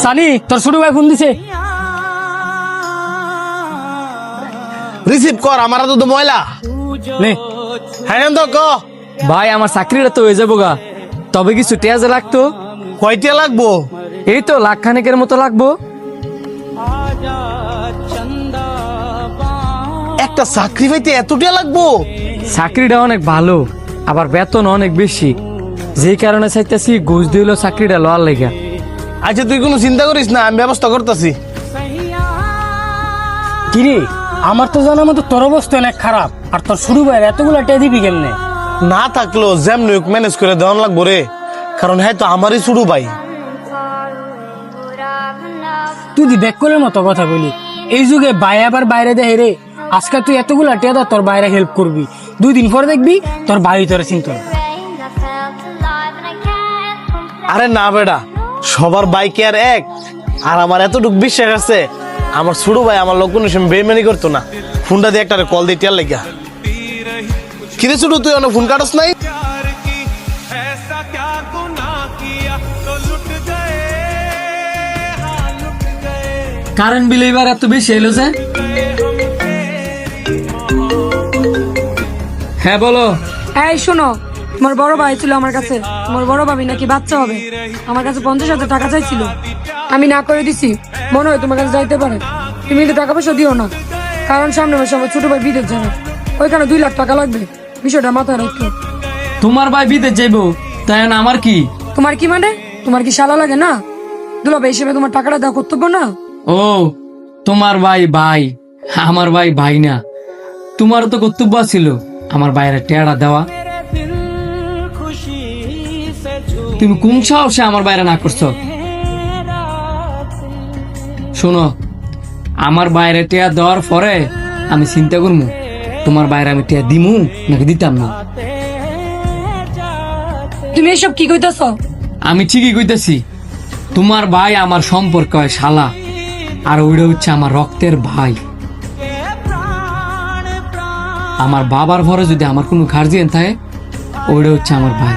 সানি তোর ছোট ভাই ফোন দিছে, রিসিভ কর। আমার তো ময়লা নে। হ্যাঁ তো ক ভাই আমার চাকরিটা তো হয়ে যাবো গা, তবে কিছু টেজ লাগতো। কয়টা লাগবো? এই তো লাখ খানেকের মতো লাগবো। একটা চাকরি পাইতে এতটা লাগবো? চাকরিটা অনেক ভালো, আবার বেতন অনেক বেশি, যেই কারণে চাইতেছি ঘুষ দিল চাকরিটা লওয়ার লেগা। আচ্ছা তুই কোনো চিন্তা করিস না, আমি ব্যবস্থা করতেছি। কিরে আমার তো জানা মতো তোর অবস্থা অনেক খারাপ, আর তোর শুরু ভাই এতগুলা টেয়া দিবি কেমনে? না থাকলেও যেমন ম্যানেজ করে দেওয়ান লাগবো রে, কারণ হ্যাঁ তো আমারই ছোট ভাই। তুই দি বেকুলের মতো কথা বলি, এই যুগে ভাই আবার বাইরে দেয় রে। আজকে তুই এতগুলা টেয়া দাও তোর বাইরে হেল্প করবি, 2 দিন পরে দেখবি তোর ভাই তোর চিন্তা। আরে না বেটা, সবার বাইকে আর এক, আর আমার এতটুকু বিশ্বাস আছে আমার ছোট ভাই আমার লোক কোনো সময় বেইমানি করতো না। ফোনটা দিয়ে একটা কল দিয়ে টিয়ার লেগা। কিরে ছোট তুই অনেক ফোন কাটস নাই? কারেন্ট বিল এবার এত বেশি এলো যে? হ্যাঁ বলো। এই শোনো, তোমার বড় ভাই ছিল আমার কাছে, তোমার বড় ভাবি নাকি বাচ্চা হবে, আমার কাছে 50,000 টাকা চাইছিল, আমি না করে দিছি। মনে হয় তোমার কাছে যাইতে পারে, তুমি কিন্তু টাকা পয়সা দিও না, কারণ সামনে মাসে আমার ছোট ভাই বিদেশ যাবে, ওইখানে 2 লাখ টাকা লাগবে, বিষয়টা মাথায় রাখো। তোমার ভাই বিদেশ যাইবো, তাই না? আমার কি? তোমার কি মানে? তোমার কি শালা লাগে না? দুলাভাই হিসেবে তোমার টাকাটা দেওয়া কর্তব্য না? ও তোমার ভাই ভাই, আমার ভাই ভাই না। তোমারও তো কর্তব্য ছিল আমার বাইরে টেয়ারা দেওয়া। তুমি কোন সাহসে আমার বাইরে না করছো? শোনো, আমার বাইরে টেয়া দেওয়ার পরে আমি চিন্তা করবো তোমার বাইরে আমি টেয়া দিমু নাকি দিতাম না। তুমি এসব কি কইতাছ? আমি ঠিকই কইতেছি, তোমার ভাই আমার সম্পর্ক হয় শালা, আর ওইটা হচ্ছে আমার রক্তের ভাই। আমার বাবার ঘরে যদি আমার কোনো গার্জিয়ান থাকে, ওইটা হচ্ছে আমার ভাই।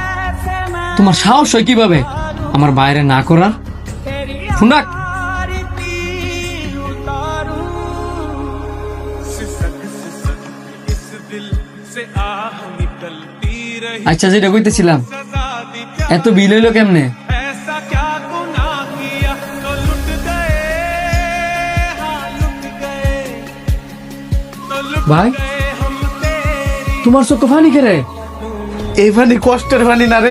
তোমার সাহস হয় কিভাবে আমার বাইরে না করার? শুনাক, আচ্ছা যেটা কইতেছিলাম, এত বিল হইলো কেমনে? ভাই তোমার চোখ পানি কেরে? এই পানি কষ্টের পানি না রে।